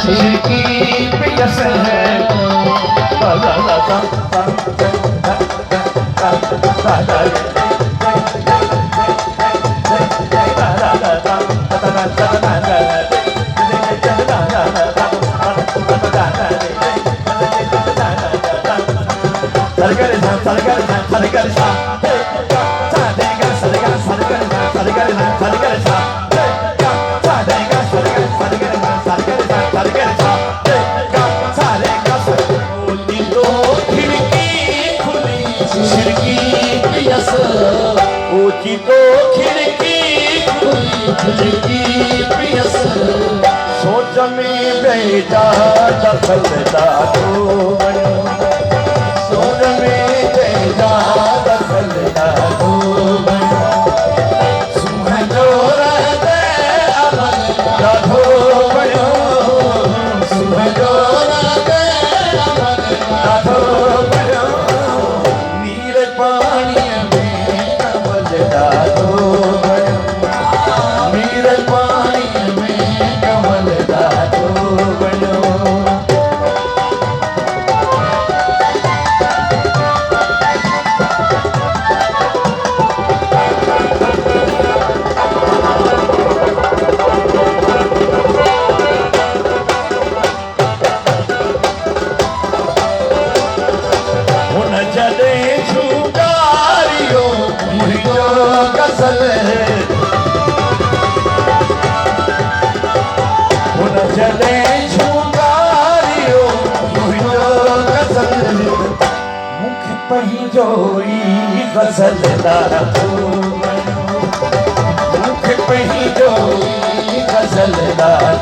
खिड़की पियस है ऊंची तो खिड़की खिड़की पियस सोच में बेटा दखल दादो सोच में बेटा दखल दादो सुमजो रहते अमन दादो बनो सुमजो रहते अमन दादो बनो नीर पानी जोई गजलदार मुख पे ही जोई गजलदार